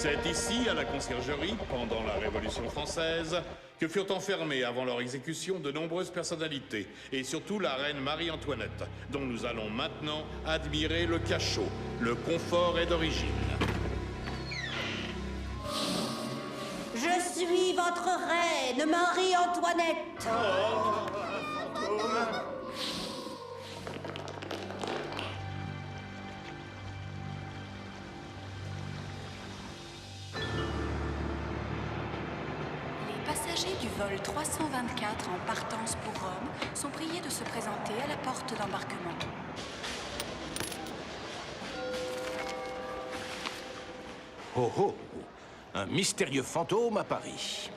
C'est ici, à la Conciergerie, pendant la Révolution française, que furent enfermées avant leur exécution de nombreuses personnalités, et surtout la reine Marie-Antoinette, dont nous allons maintenant admirer le cachot. Le confort est d'origine. Je suis votre reine, Marie-Antoinette. Les passagers du vol 324 en partance pour Rome sont priés de se présenter à la porte d'embarquement. Oh oh! Un mystérieux fantôme à Paris.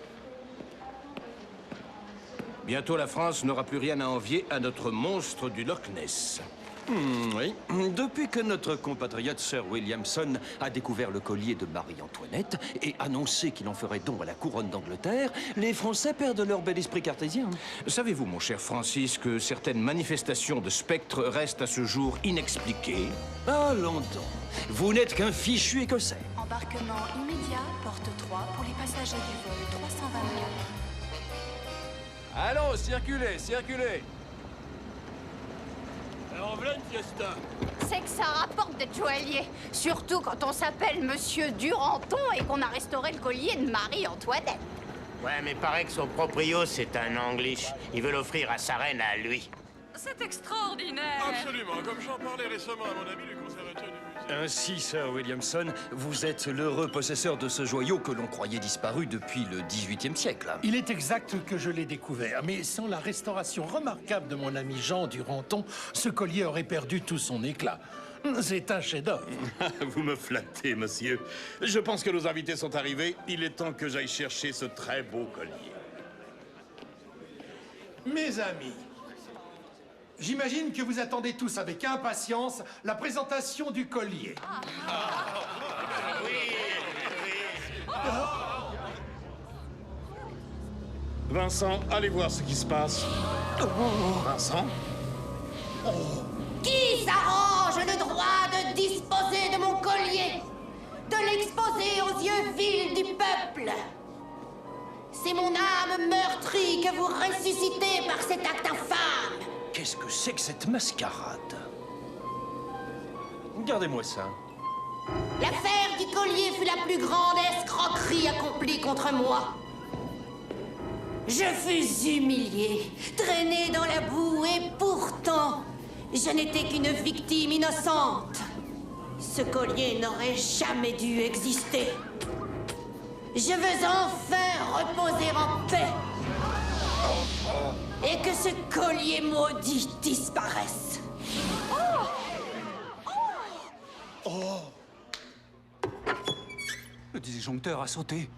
Bientôt la France n'aura plus rien à envier à notre monstre du Loch Ness. Oui. Depuis que notre compatriote Sir Williamson a découvert le collier de Marie-Antoinette et annoncé qu'il en ferait don à la couronne d'Angleterre, les Français perdent leur bel esprit cartésien. Savez-vous, mon cher Francis, que certaines manifestations de spectres restent à ce jour inexpliquées? Allons donc. Vous n'êtes qu'un fichu écossais. Embarquement immédiat, porte 3 pour les passagers du vol 324. Allons, circulez, circulez. En voilà une fiesta. C'est que ça rapporte d'être joaillier. Surtout quand on s'appelle Monsieur Duranton et qu'on a restauré le collier de Marie-Antoinette. Ouais, mais paraît que son proprio, c'est un Anglish. Il veut l'offrir à sa reine à lui. C'est extraordinaire! Absolument, comme j'en parlais récemment à mon ami du conservatoire du musée. Ainsi, Sir Williamson, vous êtes l'heureux possesseur de ce joyau que l'on croyait disparu depuis le XVIIIe siècle. Il est exact que je l'ai découvert, mais sans la restauration remarquable de mon ami Jean Duranton, ce collier aurait perdu tout son éclat. C'est un chef-d'œuvre. Vous me flattez, monsieur. Je pense que nos invités sont arrivés. Il est temps que j'aille chercher ce très beau collier. Mes amis, j'imagine que vous attendez tous avec impatience la présentation du collier. Vincent, allez voir ce qui se passe. Vincent? Qui s'arrange le droit de disposer de mon collier, de l'exposer aux yeux vils du peuple? C'est mon âme meurtrie que vous ressuscitez par cet acte infâme. Qu'est-ce que c'est que cette mascarade? Regardez-moi ça. L'affaire du collier fut la plus grande escroquerie accomplie contre moi. Je fus humilié, traîné dans la boue, et pourtant, je n'étais qu'une victime innocente. Ce collier n'aurait jamais dû exister. Je veux enfin reposer en paix. Et que ce collier maudit disparaisse. Le disjoncteur a sauté.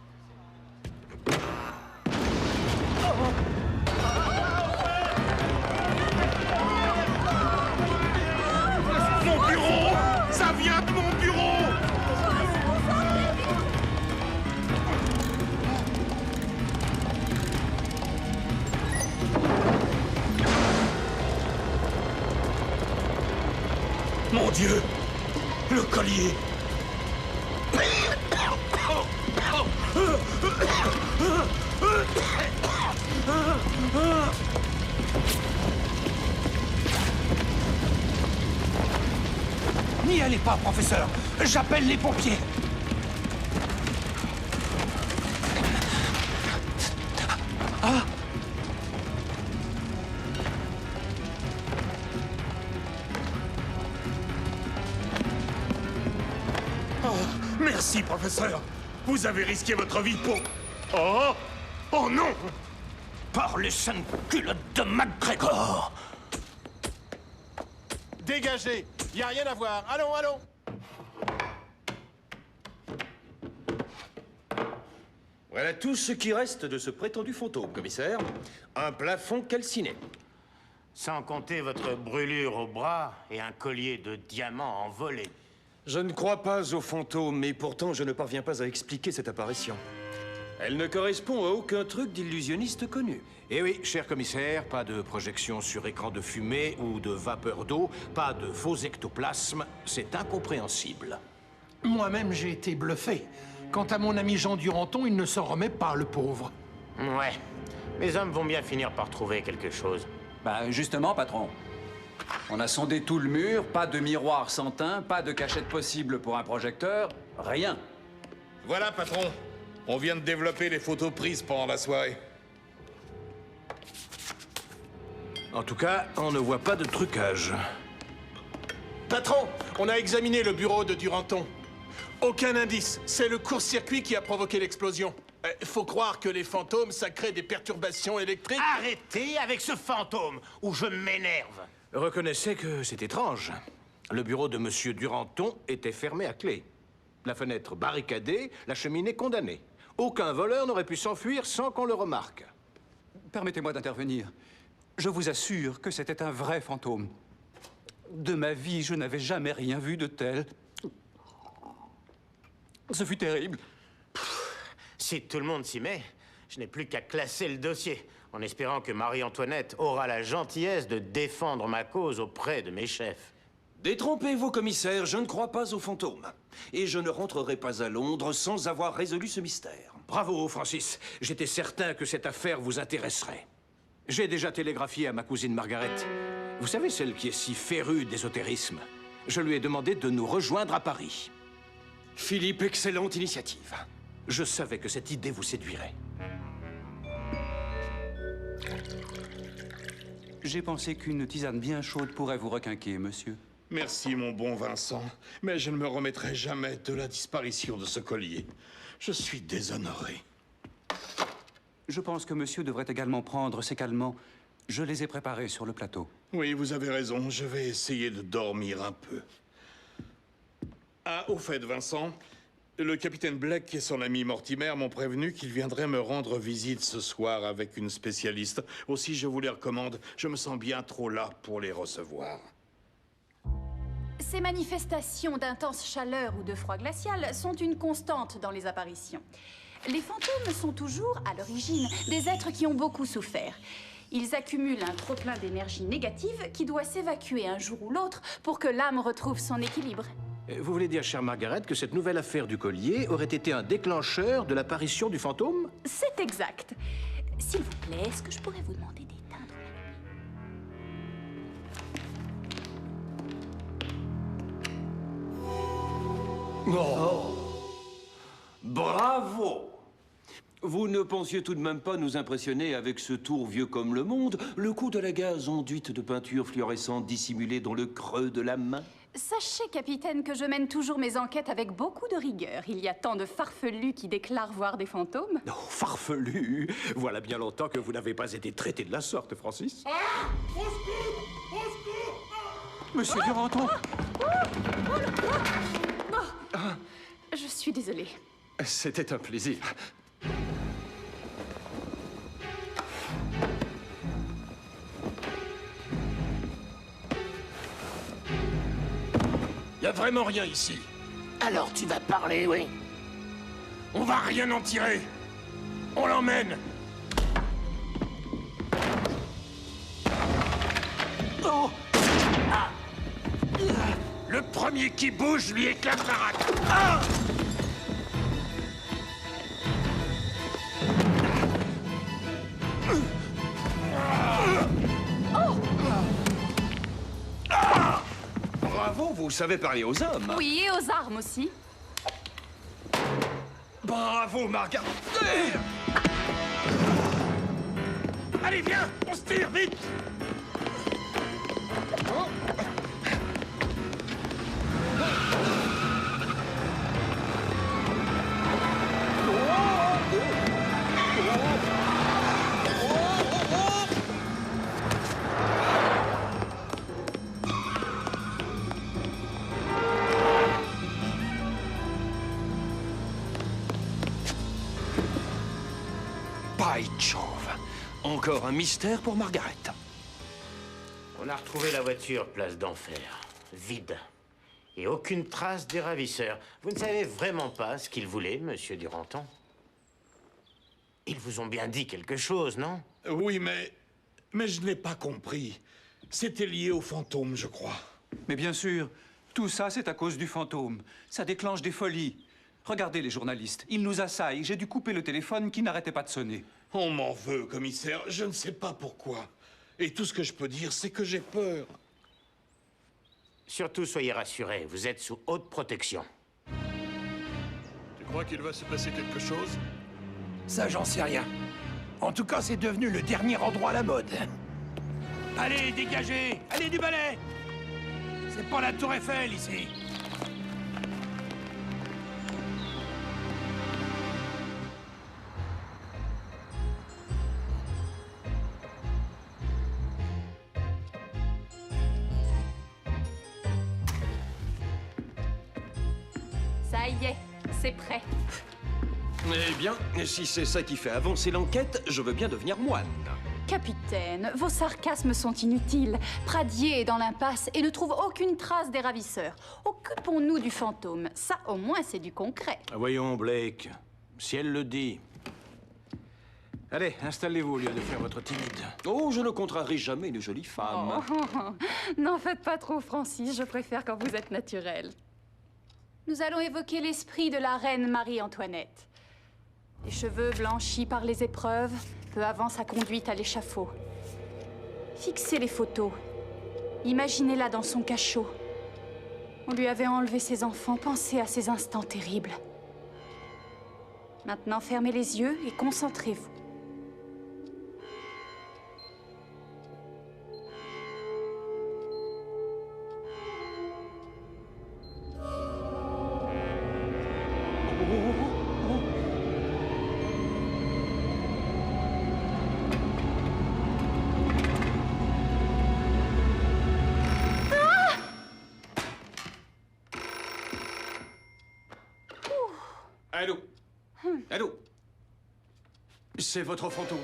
Mon bureau! Ça vient de mon bureau! Mon Dieu! Le collier! N'y allez pas, professeur. J'appelle les pompiers. Merci, professeur. Vous avez risqué votre vie pour... Oh! Oh non! Par les saintes culottes de MacGregor! Dégagez. Y a rien à voir. Allons, allons. Voilà tout ce qui reste de ce prétendu fantôme, commissaire. Un plafond calciné. Sans compter votre brûlure au bras et un collier de diamants envolé. Je ne crois pas aux fantômes, mais pourtant je ne parviens pas à expliquer cette apparition. Elle ne correspond à aucun truc d'illusionniste connu. Eh oui, cher commissaire, pas de projection sur écran de fumée ou de vapeur d'eau, pas de faux ectoplasme, c'est incompréhensible. Moi-même, j'ai été bluffé. Quant à mon ami Jean Duranton, il ne s'en remet pas, le pauvre. Ouais. Mes hommes vont bien finir par trouver quelque chose. Bah, justement, patron. On a sondé tout le mur, pas de miroir sans teint, pas de cachette possible pour un projecteur, rien. Voilà, patron. On vient de développer les photos prises pendant la soirée. En tout cas, on ne voit pas de trucage. Patron, on a examiné le bureau de Duranton. Aucun indice. C'est le court-circuit qui a provoqué l'explosion. Faut croire que les fantômes, ça crée des perturbations électriques. Arrêtez avec ce fantôme, ou je m'énerve. Reconnaissez que c'est étrange. Le bureau de Monsieur Duranton était fermé à clé. La fenêtre barricadée, la cheminée condamnée. Aucun voleur n'aurait pu s'enfuir sans qu'on le remarque. Permettez-moi d'intervenir. Je vous assure que c'était un vrai fantôme. De ma vie, je n'avais jamais rien vu de tel. Ce fut terrible. Si tout le monde s'y met, je n'ai plus qu'à classer le dossier, en espérant que Marie-Antoinette aura la gentillesse de défendre ma cause auprès de mes chefs. Détrompez-vous, commissaire, je ne crois pas aux fantômes. Et je ne rentrerai pas à Londres sans avoir résolu ce mystère. Bravo, Francis. J'étais certain que cette affaire vous intéresserait. J'ai déjà télégraphié à ma cousine Margaret. Vous savez, celle qui est si férue d'ésotérisme. Je lui ai demandé de nous rejoindre à Paris. Philippe, excellente initiative. Je savais que cette idée vous séduirait. J'ai pensé qu'une tisane bien chaude pourrait vous requinquer, monsieur. Merci, mon bon Vincent. Mais je ne me remettrai jamais de la disparition de ce collier. Je suis déshonoré. Je pense que monsieur devrait également prendre ses calmants. Je les ai préparés sur le plateau. Oui, vous avez raison. Je vais essayer de dormir un peu. Ah, au fait, Vincent, le capitaine Black et son ami Mortimer m'ont prévenu qu'ils viendraient me rendre visite ce soir avec une spécialiste. Aussi, je vous les recommande. Je me sens bien trop là pour les recevoir. Ces manifestations d'intense chaleur ou de froid glacial sont une constante dans les apparitions. Les fantômes sont toujours, à l'origine, des êtres qui ont beaucoup souffert. Ils accumulent un trop-plein d'énergie négative qui doit s'évacuer un jour ou l'autre pour que l'âme retrouve son équilibre. Vous voulez dire, chère Margaret, que cette nouvelle affaire du collier aurait été un déclencheur de l'apparition du fantôme? C'est exact. S'il vous plaît, est-ce que je pourrais vous demander d'éteindre la lumière? Oh. Bravo! Vous ne pensiez tout de même pas nous impressionner avec ce tour vieux comme le monde, le coup de la gaze enduite de peinture fluorescente dissimulée dans le creux de la main? Sachez, capitaine, que je mène toujours mes enquêtes avec beaucoup de rigueur. Il y a tant de farfelus qui déclarent voir des fantômes. Oh, farfelu! Voilà bien longtemps que vous n'avez pas été traité de la sorte, Francis. Ah! Au secours! Au secours! Monsieur Duranton! Je suis désolée. C'était un plaisir. Y a vraiment rien ici. Alors tu vas parler, oui? On va rien en tirer. On l'emmène. Oh! Ah! Le premier qui bouge lui éclate la rate. Ah! Bravo, vous savez parler aux hommes. Oui, et aux armes aussi. Bravo, Margaret. Allez, viens, on se tire, vite. By Jove. Encore un mystère pour Margaret. On a retrouvé la voiture place d'Enfer, vide. Et aucune trace des ravisseurs. Vous ne savez vraiment pas ce qu'ils voulaient, monsieur Duranton? Ils vous ont bien dit quelque chose, non? Oui, mais je n'ai pas compris. C'était lié au fantôme, je crois. Mais bien sûr, tout ça, c'est à cause du fantôme. Ça déclenche des folies. Regardez les journalistes. Ils nous assaillent. J'ai dû couper le téléphone qui n'arrêtait pas de sonner. On m'en veut, commissaire. Je ne sais pas pourquoi. Et tout ce que je peux dire, c'est que j'ai peur. Surtout, soyez rassurés, vous êtes sous haute protection. Tu crois qu'il va se passer quelque chose? Ça, j'en sais rien. En tout cas, c'est devenu le dernier endroit à la mode. Allez, dégagez! Allez, du balai! C'est pas la Tour Eiffel, ici. Ça y est, c'est prêt. Eh bien, si c'est ça qui fait avancer l'enquête, je veux bien devenir moine. Capitaine, vos sarcasmes sont inutiles. Pradier est dans l'impasse et ne trouve aucune trace des ravisseurs. Occupons-nous du fantôme. Ça, au moins, c'est du concret. Voyons, Blake, si elle le dit. Allez, installez-vous au lieu de faire votre timide. Oh, je ne contrarie jamais une jolie femme. N'en faites pas trop, Francis. Je préfère quand vous êtes naturel. Nous allons évoquer l'esprit de la reine Marie-Antoinette. Les cheveux blanchis par les épreuves, peu avant sa conduite à l'échafaud. Fixez les photos. Imaginez-la dans son cachot. On lui avait enlevé ses enfants. Pensez à ces instants terribles. Maintenant, fermez les yeux et concentrez-vous. Allô? Allô? C'est votre fantôme.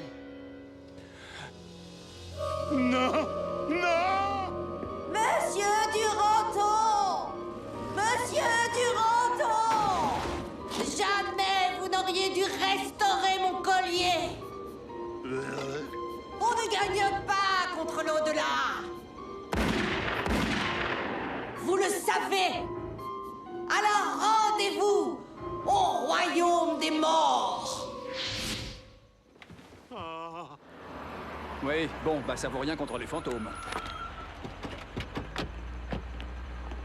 Non! Non! Monsieur Duranton! Monsieur Duranton! Jamais vous n'auriez dû restaurer mon collier! On ne gagne pas contre l'au-delà! Vous le savez! Alors rendez-vous au royaume des morts! Oui, bon, bah ça vaut rien contre les fantômes.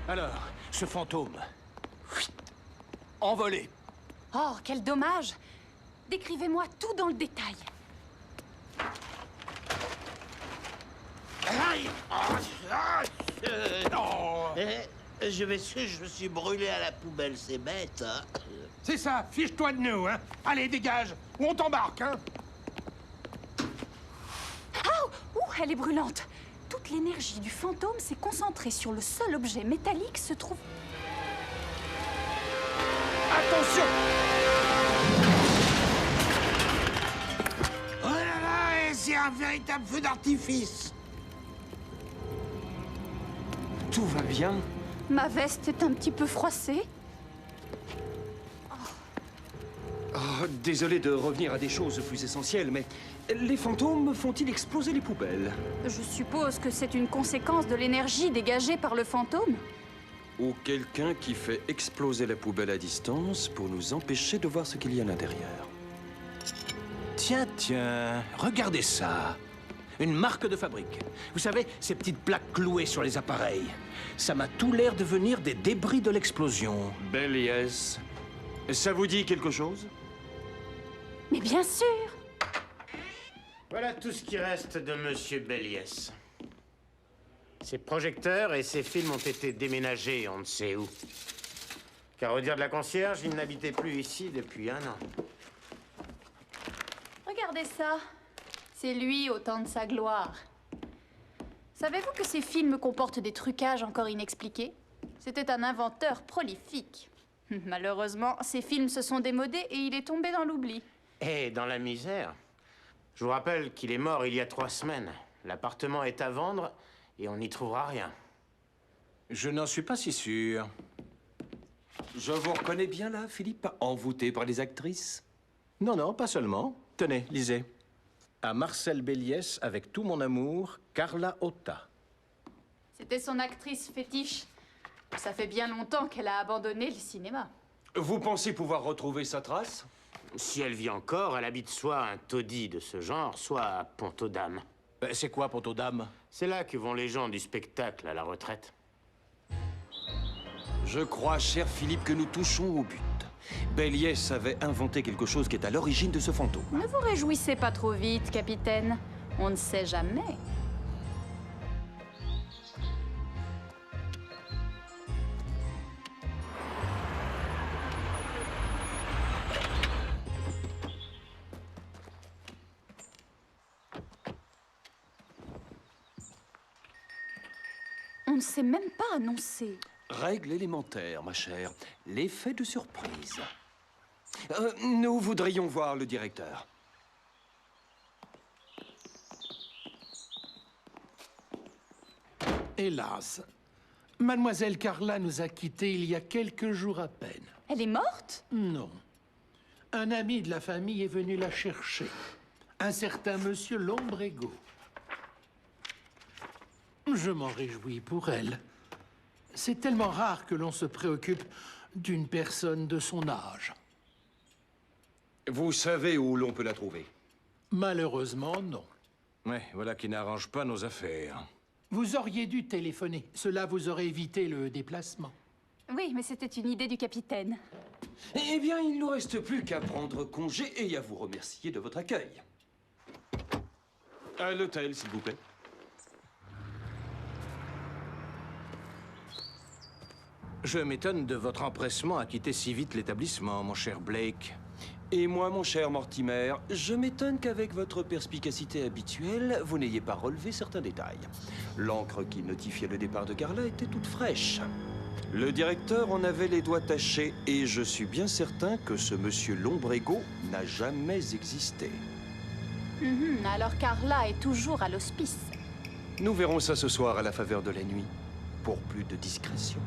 Alors, ce fantôme. Envolé. Oh, quel dommage! Décrivez-moi tout dans le détail. Je m'excuse, je me suis brûlé à la poubelle, c'est bête, hein? C'est ça, fiche-toi de nous, hein. Allez, dégage, ou on t'embarque, hein. Ah! Ouh, elle est brûlante! Toute l'énergie du fantôme s'est concentrée sur le seul objet métallique se trouve... Attention! Oh là là, c'est un véritable feu d'artifice! Tout va bien? Ma veste est un petit peu froissée. Oh, désolé de revenir à des choses plus essentielles, mais les fantômes font-ils exploser les poubelles? Je suppose que c'est une conséquence de l'énergie dégagée par le fantôme. Ou quelqu'un qui fait exploser la poubelle à distance pour nous empêcher de voir ce qu'il y a à l'intérieur. Tiens, tiens, regardez ça. Une marque de fabrique. Vous savez, ces petites plaques clouées sur les appareils. Ça m'a tout l'air de venir des débris de l'explosion. Béliès. Ça vous dit quelque chose? Mais bien sûr! Voilà tout ce qui reste de Monsieur Béliès. Ses projecteurs et ses films ont été déménagés on ne sait où. Car au dire de la concierge, il n'habitait plus ici depuis 1 an. Regardez ça. C'est lui au temps de sa gloire. Savez-vous que ces films comportent des trucages encore inexpliqués? C'était un inventeur prolifique. Malheureusement, ces films se sont démodés et il est tombé dans l'oubli. Et dans la misère. Je vous rappelle qu'il est mort il y a 3 semaines. L'appartement est à vendre et on n'y trouvera rien. Je n'en suis pas si sûr. Je vous reconnais bien là, Philippe, envoûté par les actrices? Non, non, pas seulement. Tenez, lisez. À Marcel Béliès, avec tout mon amour, Carla Otta. C'était son actrice fétiche. Ça fait bien longtemps qu'elle a abandonné le cinéma. Vous pensez pouvoir retrouver sa trace? Si elle vit encore, elle habite soit un taudis de ce genre, soit à Pont-aux-Dames. C'est quoi, Pont-aux-Dames? C'est là que vont les gens du spectacle à la retraite. Je crois, cher Philippe, que nous touchons au but. Béliès avait inventé quelque chose qui est à l'origine de ce fantôme. Ne vous réjouissez pas trop vite, capitaine. On ne sait jamais. On ne sait même pas annoncer. Règle élémentaire, ma chère. L'effet de surprise. Nous voudrions voir le directeur. Hélas, Mademoiselle Carla nous a quittés il y a quelques jours à peine. Elle est morte? Non. Un ami de la famille est venu la chercher. Un certain monsieur Lombrego. Je m'en réjouis pour elle. C'est tellement rare que l'on se préoccupe d'une personne de son âge. Vous savez où l'on peut la trouver? Malheureusement, non. Ouais, voilà qui n'arrange pas nos affaires. Vous auriez dû téléphoner. Cela vous aurait évité le déplacement. Oui, mais c'était une idée du capitaine. Eh bien, il ne nous reste plus qu'à prendre congé et à vous remercier de votre accueil. À l'hôtel, s'il vous plaît. Je m'étonne de votre empressement à quitter si vite l'établissement, mon cher Blake. Et moi, mon cher Mortimer, je m'étonne qu'avec votre perspicacité habituelle, vous n'ayez pas relevé certains détails. L'encre qui notifiait le départ de Carla était toute fraîche. Le directeur en avait les doigts tachés, et je suis bien certain que ce monsieur Lombrego n'a jamais existé. Alors Carla est toujours à l'hospice. Nous verrons ça ce soir à la faveur de la nuit, pour plus de discrétion.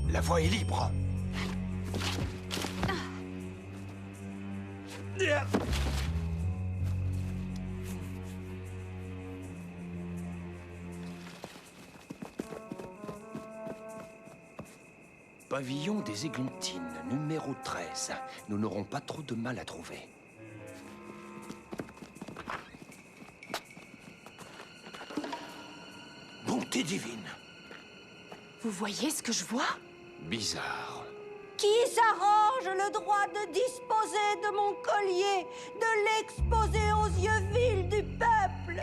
La voie est libre. Pavillon des Églantines, numéro 13. Nous n'aurons pas trop de mal à trouver. Bonté divine. Vous voyez ce que je vois? Bizarre. Qui s'arrange le droit de disposer de mon collier, de l'exposer aux yeux vils du peuple?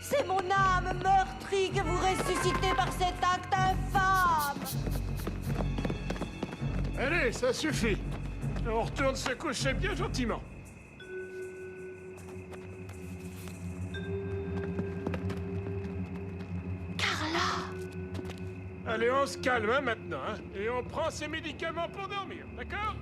C'est mon âme meurtrie que vous ressuscitez par cet acte infâme. Allez, ça suffit. On retourne se coucher bien gentiment. Allez, on se calme hein, maintenant, hein, et on prend ses médicaments pour dormir, d'accord?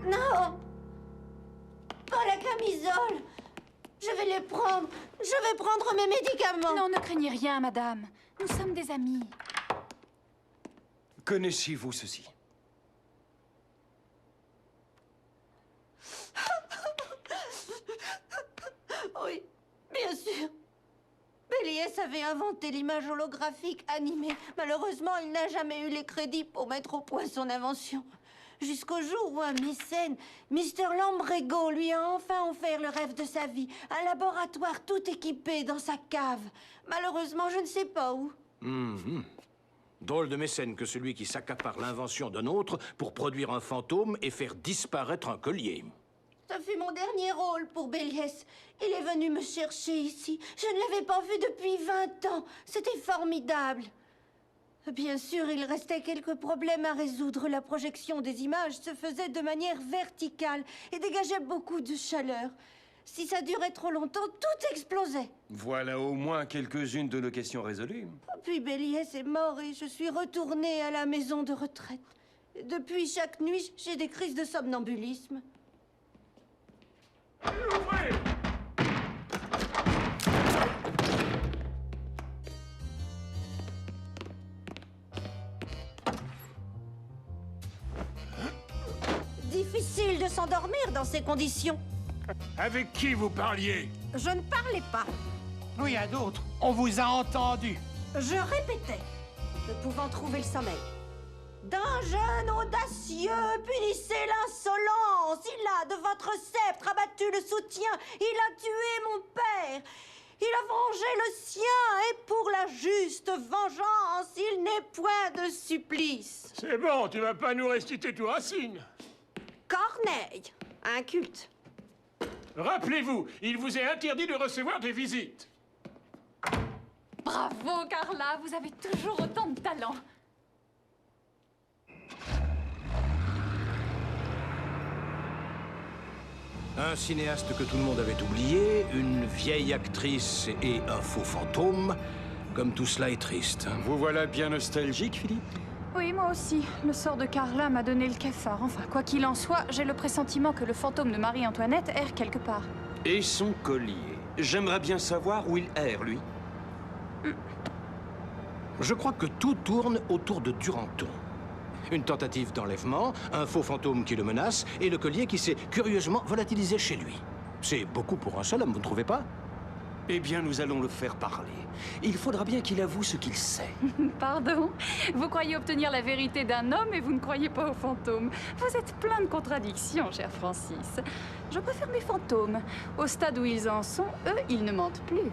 Non! Pas la camisole! Je vais les prendre. Je vais prendre mes médicaments. Non, ne craignez rien, madame. Nous sommes des amis. Connaissez-vous ceci? Oui, bien sûr. Béliès avait inventé l'image holographique animée. Malheureusement, il n'a jamais eu les crédits pour mettre au point son invention. Jusqu'au jour où un mécène, Mr. Lombrego, lui a enfin offert le rêve de sa vie. Un laboratoire tout équipé dans sa cave. Malheureusement, je ne sais pas où. Drôle de mécène que celui qui s'accapare l'invention d'un autre pour produire un fantôme et faire disparaître un collier. Ça fut mon dernier rôle pour Béliès. Il est venu me chercher ici. Je ne l'avais pas vu depuis 20 ans. C'était formidable. Bien sûr, il restait quelques problèmes à résoudre. La projection des images se faisait de manière verticale et dégageait beaucoup de chaleur. Si ça durait trop longtemps, tout explosait. Voilà au moins quelques-unes de nos questions résolues. Puis Béliès est mort et je suis retournée à la maison de retraite. Depuis, chaque nuit, j'ai des crises de somnambulisme. Ouvrez! s'endormir dans ces conditions. Avec qui vous parliez? Je ne parlais pas. Oui, à d'autres. On vous a entendu. Je répétais, ne pouvant trouver le sommeil. D'un jeune audacieux, punissez l'insolence. Il a, de votre sceptre, abattu le soutien. Il a tué mon père. Il a vengé le sien, et pour la juste vengeance, il n'est point de supplice. C'est bon, tu vas pas nous réciter tout Racine. Corneille, inculte. Rappelez-vous, il vous est interdit de recevoir des visites. Bravo, Carla, vous avez toujours autant de talent. Un cinéaste que tout le monde avait oublié, une vieille actrice et un faux fantôme. Comme tout cela est triste. Vous voilà bien nostalgique, Philippe? Oui, moi aussi. Le sort de Carla m'a donné le cafard. Enfin, quoi qu'il en soit, j'ai le pressentiment que le fantôme de Marie-Antoinette erre quelque part. Et son collier. J'aimerais bien savoir où il erre, lui. Je crois que tout tourne autour de Duranton. Une tentative d'enlèvement, un faux fantôme qui le menace, et le collier qui s'est curieusement volatilisé chez lui. C'est beaucoup pour un seul homme, vous ne trouvez pas? Eh bien, nous allons le faire parler. Il faudra bien qu'il avoue ce qu'il sait. Pardon? Vous croyez obtenir la vérité d'un homme et vous ne croyez pas aux fantômes. Vous êtes plein de contradictions, cher Francis. Je préfère mes fantômes. Au stade où ils en sont, eux, ils ne mentent plus.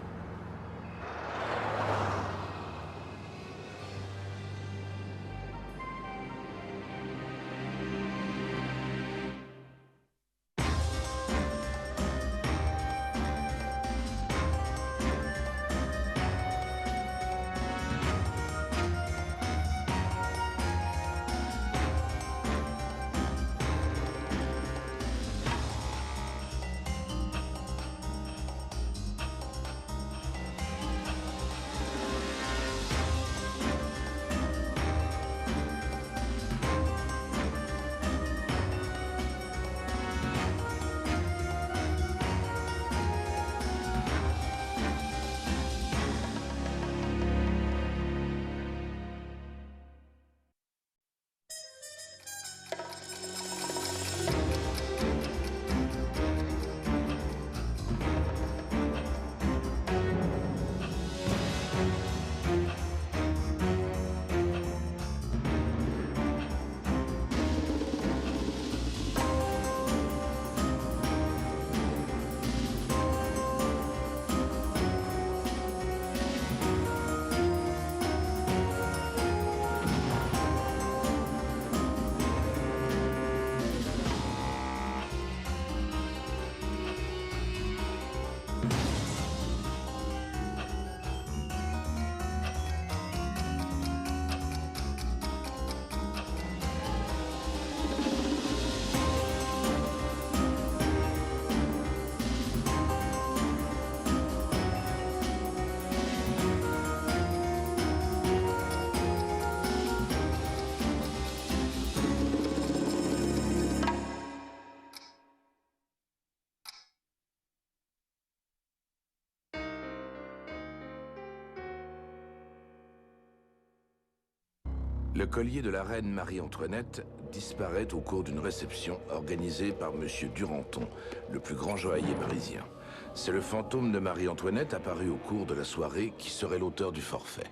Le collier de la reine Marie-Antoinette disparaît au cours d'une réception organisée par M. Duranton, le plus grand joaillier parisien. C'est le fantôme de Marie-Antoinette apparu au cours de la soirée qui serait l'auteur du forfait.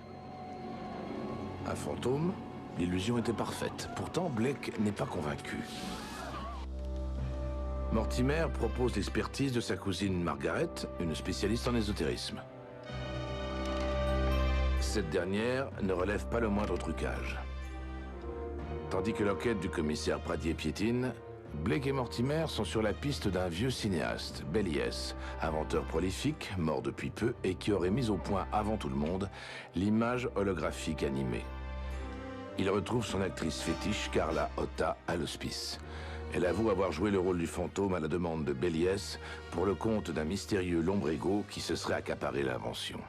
Un fantôme? L'illusion était parfaite. Pourtant, Blake n'est pas convaincu. Mortimer propose l'expertise de sa cousine Margaret, une spécialiste en ésotérisme. Cette dernière ne relève pas le moindre trucage. Tandis que l'enquête du commissaire Pradier piétine, Blake et Mortimer sont sur la piste d'un vieux cinéaste, Belliès, inventeur prolifique, mort depuis peu et qui aurait mis au point avant tout le monde l'image holographique animée. Il retrouve son actrice fétiche, Carla Otta, à l'hospice. Elle avoue avoir joué le rôle du fantôme à la demande de Belliès pour le compte d'un mystérieux lombrigo qui se serait accaparé l'invention.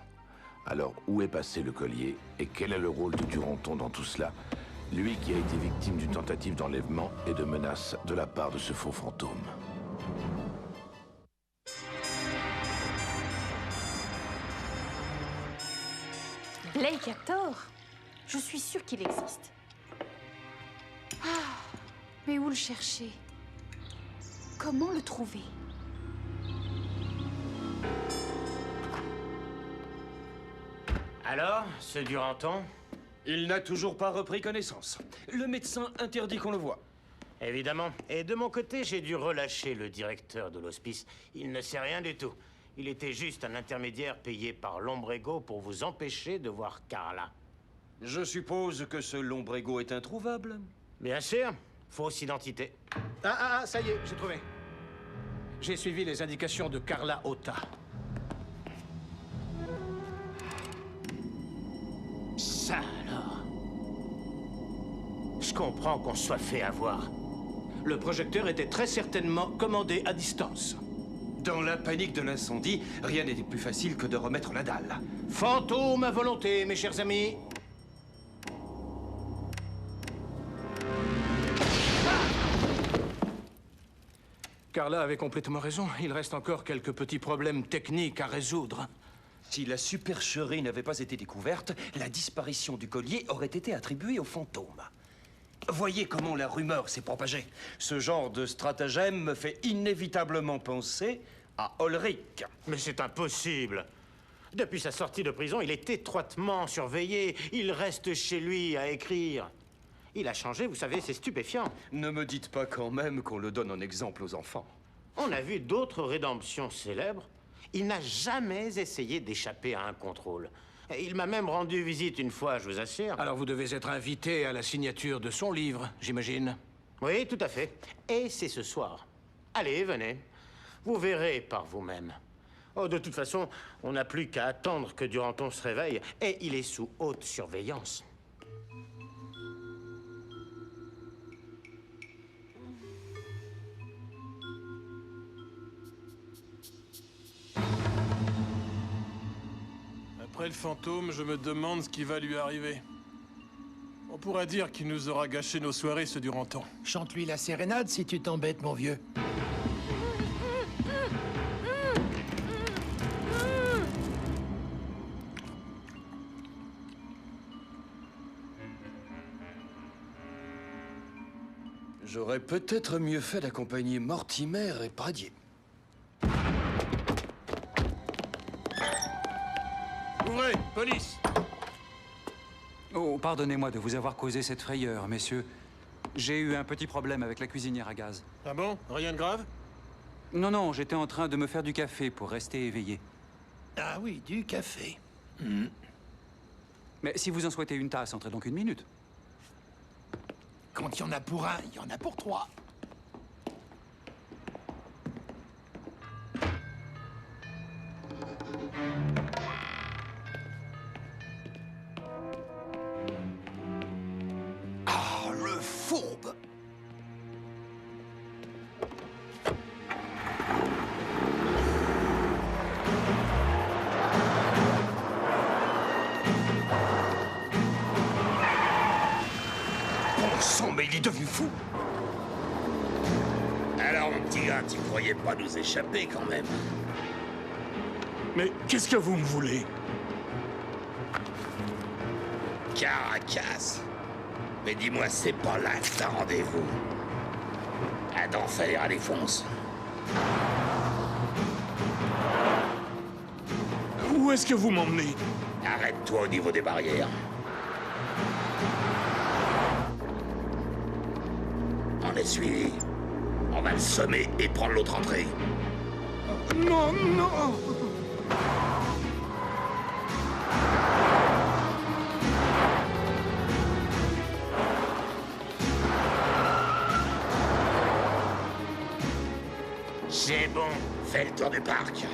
Alors, où est passé le collier et quel est le rôle de Duranton dans tout cela? Lui qui a été victime d'une tentative d'enlèvement et de menaces de la part de ce faux fantôme. Blake a tort. Je suis sûre qu'il existe. Ah, mais où le chercher? Comment le trouver? Alors, ce Duranton? Il n'a toujours pas repris connaissance. Le médecin interdit qu'on le voie. Évidemment. Et de mon côté, j'ai dû relâcher le directeur de l'hospice. Il ne sait rien du tout. Il était juste un intermédiaire payé par Lombrego pour vous empêcher de voir Carla. Je suppose que ce Lombrego est introuvable. Bien sûr. Fausse identité. Ça y est, j'ai trouvé. J'ai suivi les indications de Carla Ota. Ça alors. Je comprends qu'on soit fait avoir. Le projecteur était très certainement commandé à distance. Dans la panique de l'incendie, rien n'était plus facile que de remettre la dalle. Fantôme à volonté, mes chers amis. Carla avait complètement raison. Il reste encore quelques petits problèmes techniques à résoudre. Si la supercherie n'avait pas été découverte, la disparition du collier aurait été attribuée au fantôme. Voyez comment la rumeur s'est propagée. Ce genre de stratagème me fait inévitablement penser à Ulrich. Mais c'est impossible. Depuis sa sortie de prison, il est étroitement surveillé. Il reste chez lui à écrire. Il a changé, vous savez, c'est stupéfiant. Ne me dites pas quand même qu'on le donne en exemple aux enfants. On a vu d'autres rédemptions célèbres. Il n'a jamais essayé d'échapper à un contrôle. Il m'a même rendu visite une fois, je vous assure. Alors vous devez être invité à la signature de son livre, j'imagine. Oui, tout à fait. Et c'est ce soir. Allez, venez. Vous verrez par vous-même. Oh, de toute façon, on n'a plus qu'à attendre que Duranton se réveille. Et il est sous haute surveillance. Après le fantôme, je me demande ce qui va lui arriver. On pourrait dire qu'il nous aura gâché nos soirées, ce Duranton. Chante-lui la sérénade si tu t'embêtes, mon vieux. J'aurais peut-être mieux fait d'accompagner Mortimer et Pradier. Ouvrez, police! Oh, pardonnez-moi de vous avoir causé cette frayeur, messieurs. J'ai eu un petit problème avec la cuisinière à gaz. Ah bon? Rien de grave? Non, j'étais en train de me faire du café pour rester éveillé. Ah oui, du café. Mais si vous en souhaitez une tasse, entrez donc une minute. Quand il y en a pour un, il y en a pour trois. Ah, le fourbe! Bon sang, mais il est devenu fou! Alors, mon petit gars, tu croyais pas nous échapper quand même? Mais qu'est-ce que vous me voulez? Caracas. Mais dis-moi, c'est pas là que t'as rendez-vous. À d'enfer, allez, fonce. Où est-ce que vous m'emmenez? Arrête-toi au niveau des barrières. On est suivi. On va le semer et prendre l'autre entrée. Non, non! C'est bon, fais le tour du parc.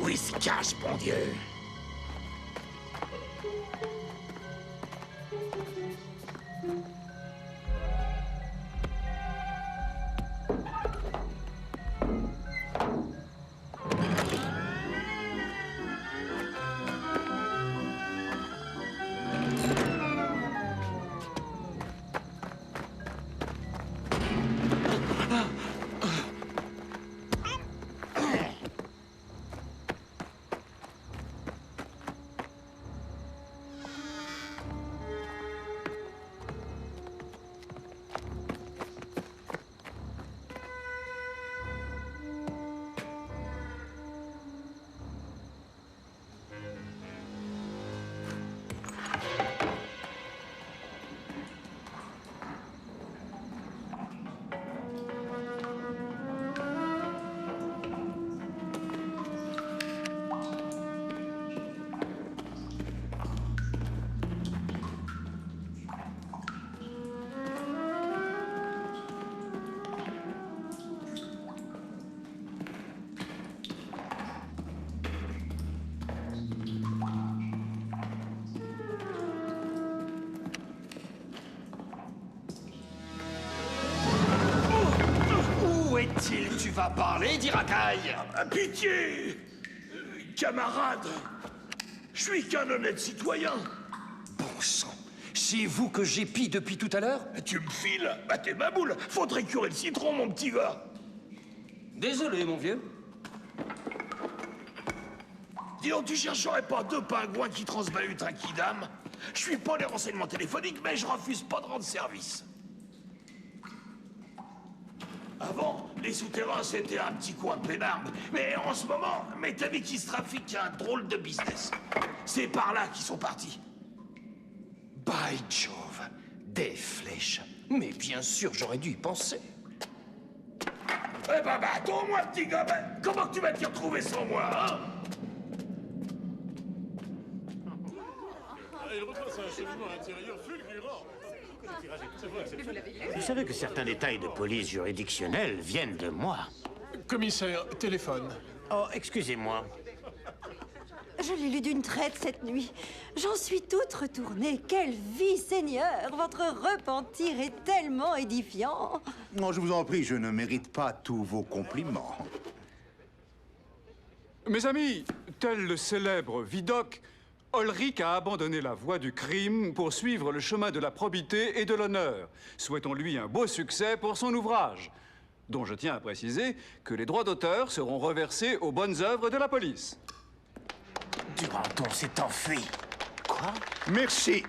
Où il se cache, bon Dieu? pas parler, dit Racaille. Pitié, camarade. Je suis qu'un honnête citoyen. Bon sang, c'est vous que j'épie depuis tout à l'heure? Tu me files? Bah t'es ma boule. Faudrait curer le citron, mon petit gars. Désolé, mon vieux. Dis donc, tu chercherais pas deux pingouins qui transbahutent un kidam? Je suis pas les renseignements téléphoniques, mais je refuse pas de rendre service. Avant, les souterrains, c'était un petit coin peinarde. Mais en ce moment, Métallic trafique un drôle de business. C'est par là qu'ils sont partis. By Jove, des flèches. Mais bien sûr, j'aurais dû y penser. Eh ben, attends-moi, petit gars. Comment tu vas t'y retrouver sans moi, hein? Il retrace un cheminement intérieur fulgurant. Vous savez que certains détails de police juridictionnelle viennent de moi. Commissaire, téléphone. Oh, excusez-moi. Je l'ai lu d'une traite cette nuit. J'en suis toute retournée. Quelle vie, Seigneur! Votre repentir est tellement édifiant. Non, je vous en prie, je ne mérite pas tous vos compliments. Mes amis, tel le célèbre Vidocq, Ulrich a abandonné la voie du crime pour suivre le chemin de la probité et de l'honneur. Souhaitons-lui un beau succès pour son ouvrage, dont je tiens à préciser que les droits d'auteur seront reversés aux bonnes œuvres de la police. Duranton s'est enfui. Quoi? Merci.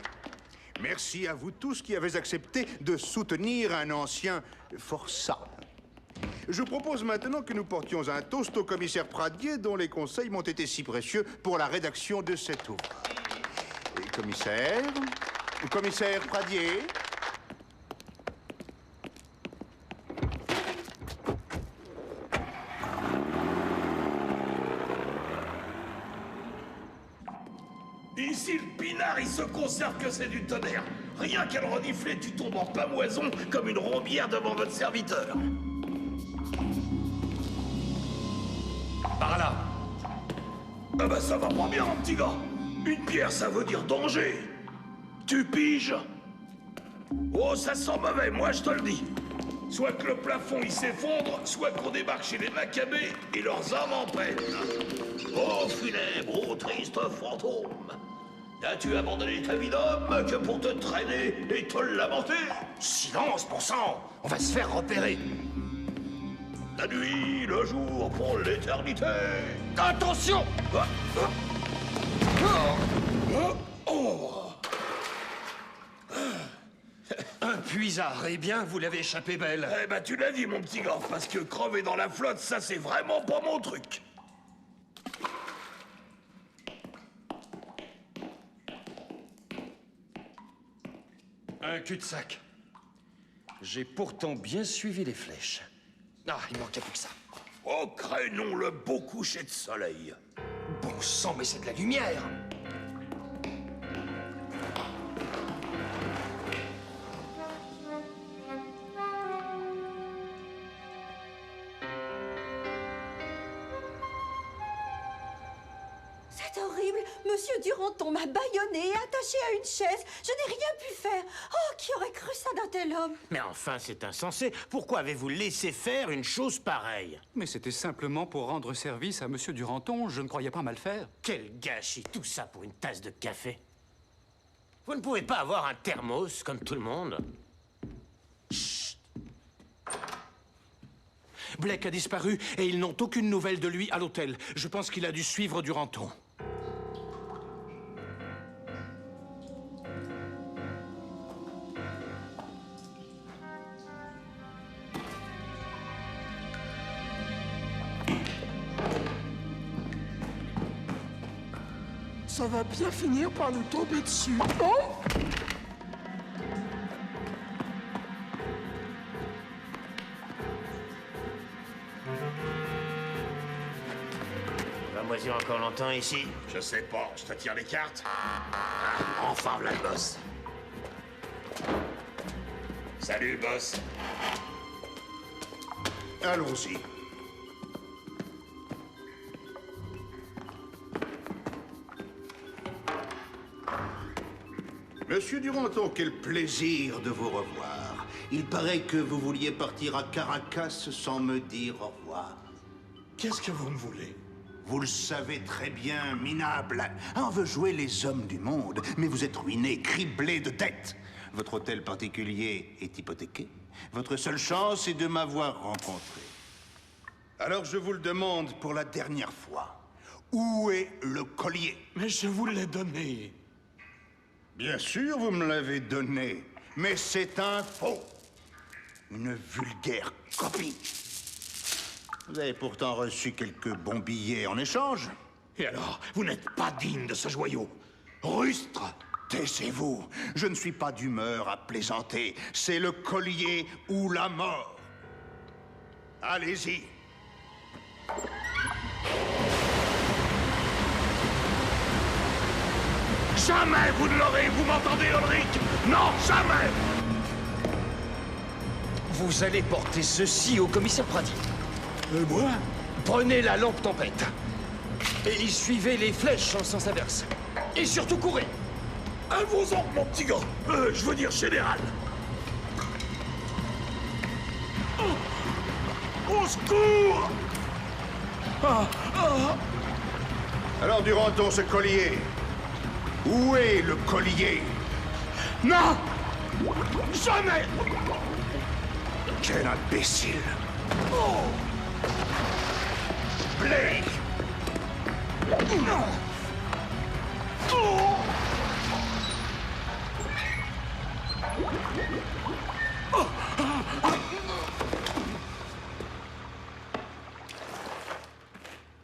Merci à vous tous qui avez accepté de soutenir un ancien forçat. Je propose maintenant que nous portions un toast au commissaire Pradier, dont les conseils m'ont été si précieux pour la rédaction de cet ouvrage. Commissaire Pradier. Ici, le pinard, il se conserve que c'est du tonnerre. Rien qu'à le renifler, tu tombes en pamoison comme une rombière devant votre serviteur. Par là. Ah bah ça va pas bien, mon petit gars. Une pierre, ça veut dire danger. Tu piges? Oh, ça sent mauvais, moi je te le dis. Soit que le plafond il s'effondre, soit qu'on débarque chez les Maccabées et leurs âmes en peine. Oh, funèbre, oh, triste fantôme. As-tu abandonné ta vie d'homme que pour te traîner et te lamenter? Silence, bon sang! On va se faire repérer. La nuit, le jour, pour l'éternité. Attention! Un puisard, eh bien, vous l'avez échappé belle. Eh ben, tu l'as dit, mon petit gars, parce que crever dans la flotte, ça, c'est vraiment pas mon truc. Un cul-de-sac. J'ai pourtant bien suivi les flèches. Ah, il manquait plus que ça. Oh, crénon, le beau coucher de soleil. Bon sang, mais c'est de la lumière! C'est horrible. Monsieur Duranton m'a bâillonné et attaché à une chaise. Je n'ai rien pu faire. Oh, qui aurait cru ça d'un tel homme? Mais enfin, c'est insensé. Pourquoi avez-vous laissé faire une chose pareille? Mais c'était simplement pour rendre service à Monsieur Duranton. Je ne croyais pas mal faire. Quel gâchis, tout ça pour une tasse de café. Vous ne pouvez pas avoir un thermos comme tout le monde? Chut. Blake a disparu et ils n'ont aucune nouvelle de lui à l'hôtel. Je pense qu'il a dû suivre Duranton. Ça va bien finir par nous tomber dessus. Oh! On va moisir encore longtemps ici? Je sais pas, je te tire les cartes. Ah, enfin, voilà le boss. Salut, boss. Allons-y. Monsieur Duranton, quel plaisir de vous revoir. Il paraît que vous vouliez partir à Caracas sans me dire au revoir. Qu'est-ce que vous me voulez? Vous le savez très bien, minable. On veut jouer les hommes du monde, mais vous êtes ruiné, criblé de dettes. Votre hôtel particulier est hypothéqué. Votre seule chance est de m'avoir rencontré. Alors je vous le demande pour la dernière fois. Où est le collier? Mais je vous l'ai donné. Bien sûr, vous me l'avez donné, mais c'est un faux. Une vulgaire copie. Vous avez pourtant reçu quelques bons billets en échange. Et alors, vous n'êtes pas digne de ce joyau. Rustre! Taisez-vous. Je ne suis pas d'humeur à plaisanter. C'est le collier ou la mort. Allez-y. Jamais vous ne l'aurez, vous m'entendez, Ulrich? Non, jamais! Vous allez porter ceci au commissaire Pradier. Moi? Prenez la lampe tempête. Et suivez les flèches en sens inverse. Et surtout courez. À vos ordres, mon petit gars. Je veux dire général. Au secours! Alors, Duranton, ce collier. Où est le collier? Non! Jamais! Quel imbécile! Blake!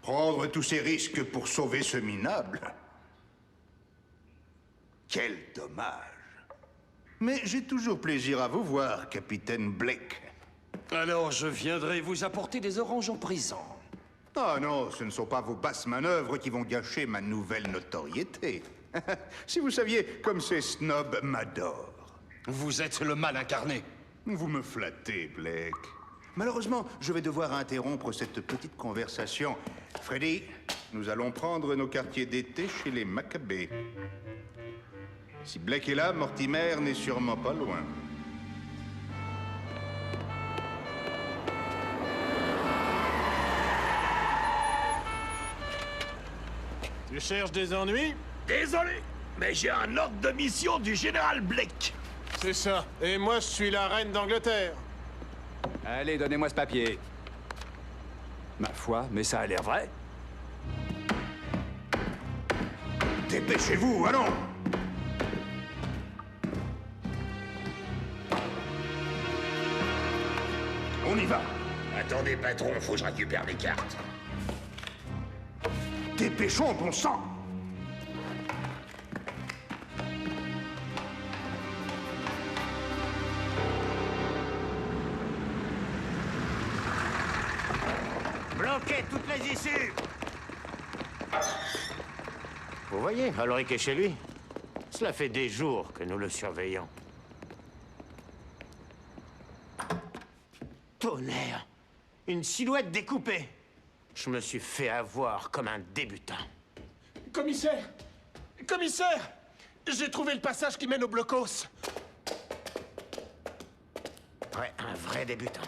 Prendre tous ces risques pour sauver ce minable? Quel dommage. Mais j'ai toujours plaisir à vous voir, capitaine Blake. Alors je viendrai vous apporter des oranges en prison. Ah non, ce ne sont pas vos basses manœuvres qui vont gâcher ma nouvelle notoriété. Si vous saviez comme ces snobs m'adorent. Vous êtes le mal incarné. Vous me flattez, Blake. Malheureusement, je vais devoir interrompre cette petite conversation. Freddy, nous allons prendre nos quartiers d'été chez les Maccabées. Si Blake est là, Mortimer n'est sûrement pas loin. Tu cherches des ennuis? Désolé, mais j'ai un ordre de mission du général Blake. C'est ça. Et moi, je suis la reine d'Angleterre. Allez, donnez-moi ce papier. Ma foi, mais ça a l'air vrai. Dépêchez-vous, allons! On y va. Attendez, patron, faut que je récupère mes cartes. Dépêchons, bon sang! Bloquez toutes les issues! Vous voyez, Ulrich est chez lui. Cela fait des jours que nous le surveillons. Tonnerre! Une silhouette découpée! Je me suis fait avoir comme un débutant. Commissaire! Commissaire! J'ai trouvé le passage qui mène au blocos. Ouais, un vrai débutant.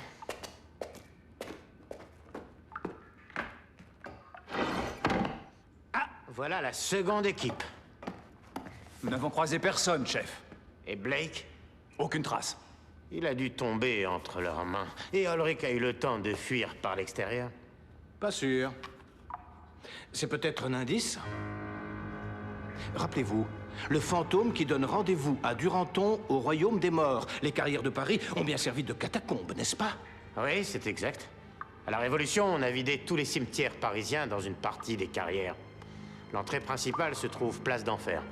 Ah, voilà la seconde équipe. Nous n'avons croisé personne, chef. Et Blake? Aucune trace. Il a dû tomber entre leurs mains. Et Ulrich a eu le temps de fuir par l'extérieur. Pas sûr. C'est peut-être un indice. Rappelez-vous, le fantôme qui donne rendez-vous à Duranton au royaume des morts. Les carrières de Paris ont bien servi de catacombes, n'est-ce pas? Oui, c'est exact. À la Révolution, on a vidé tous les cimetières parisiens dans une partie des carrières. L'entrée principale se trouve place d'Enfer.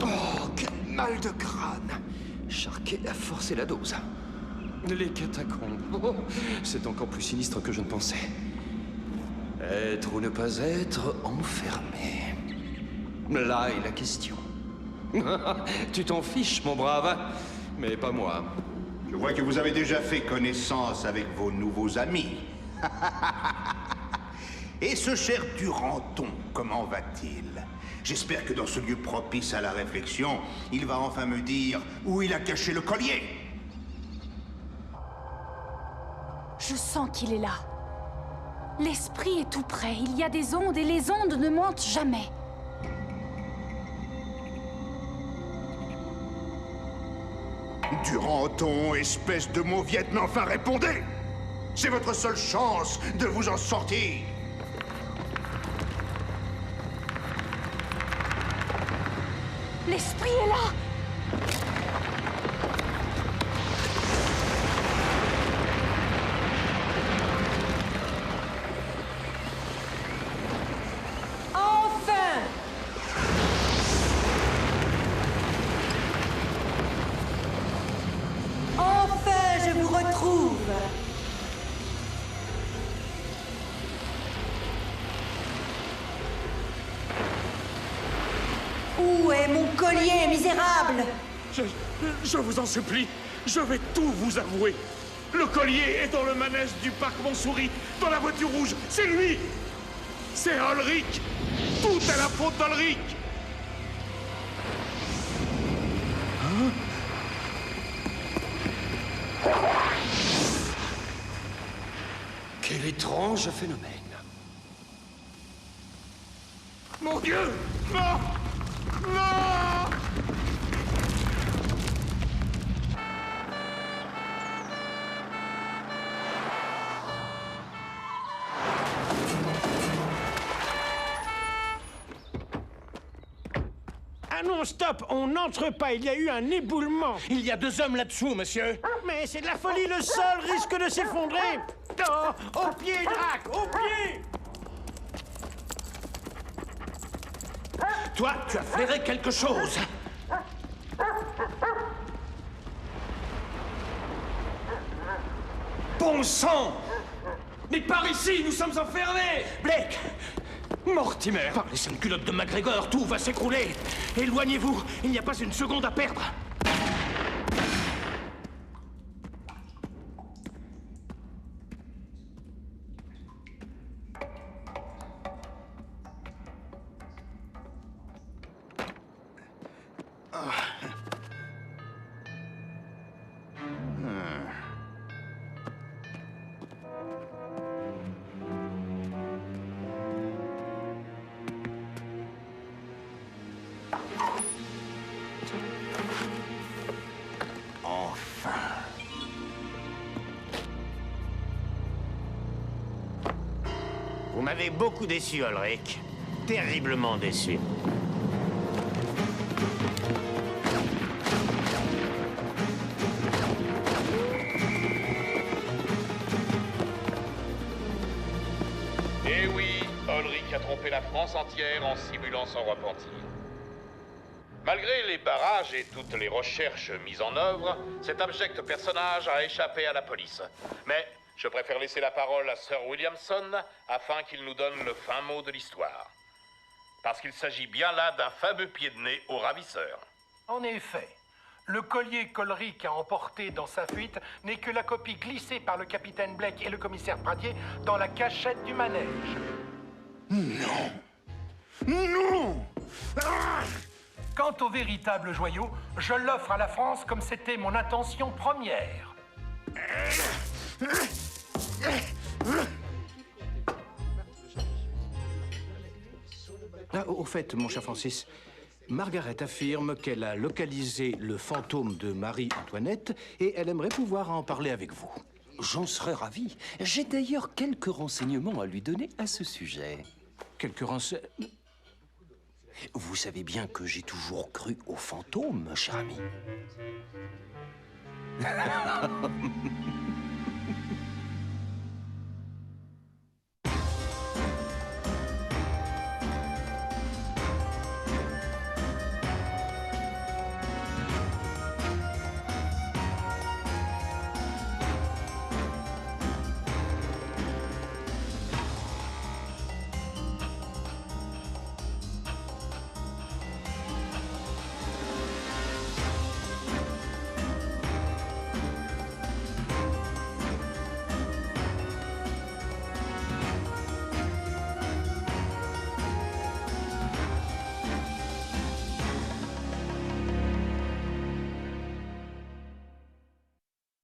Oh, quel mal de crâne! Charquet a forcé la dose. Les catacombes. Oh, c'est encore plus sinistre que je ne pensais. Être ou ne pas être enfermé. Là est la question. Tu t'en fiches, mon brave, mais pas moi. Je vois que vous avez déjà fait connaissance avec vos nouveaux amis. Et ce cher Duranton, comment va-t-il? J'espère que dans ce lieu propice à la réflexion, il va enfin me dire où il a caché le collier. Je sens qu'il est là. L'esprit est tout près. Il y a des ondes et les ondes ne mentent jamais. Duranton, espèce de mauviette, mais enfin répondez! C'est votre seule chance de vous en sortir! L'esprit est là! Enfin! Enfin, je vous retrouve! Où est mon collier, misérable? Je vous en supplie, je vais tout vous avouer. Le collier est dans le manège du parc Montsouris, dans la voiture rouge. C'est lui! C'est Ulrich! Tout est la faute d'Ulrich! Hein? Quel étrange phénomène. Mon Dieu! Non! Non! Ah non, stop! On n'entre pas, il y a eu un éboulement. Il y a 2 hommes là-dessous, monsieur. Mais c'est de la folie, le sol risque de s'effondrer. Oh, au pied, Drac, au pied! Toi, tu as flairé quelque chose. Bon sang! Mais par ici, nous sommes enfermés! Blake! Mortimer! Par les sales culottes de MacGregor, tout va s'écrouler. Éloignez-vous, il n'y a pas une seconde à perdre. Vous m'avez beaucoup déçu, Ulrich. Terriblement déçu. Eh oui, Ulrich a trompé la France entière en simulant son repentir. Malgré les barrages et toutes les recherches mises en œuvre, cet abject personnage a échappé à la police. Mais je préfère laisser la parole à Sir Williamson afin qu'il nous donne le fin mot de l'histoire. Parce qu'il s'agit bien là d'un fameux pied de nez au ravisseur. En effet, le collier qu'Ulrich a emporté dans sa fuite n'est que la copie glissée par le capitaine Blake et le commissaire Pradier dans la cachette du manège. Non! Non! Ah! Quant au véritable joyau, je l'offre à la France comme c'était mon intention première. Ah, au fait, mon cher Francis, Margaret affirme qu'elle a localisé le fantôme de Marie-Antoinette et elle aimerait pouvoir en parler avec vous. J'en serais ravi. J'ai d'ailleurs quelques renseignements à lui donner à ce sujet. Quelques renseignements? Vous savez bien que j'ai toujours cru aux fantômes, cher ami.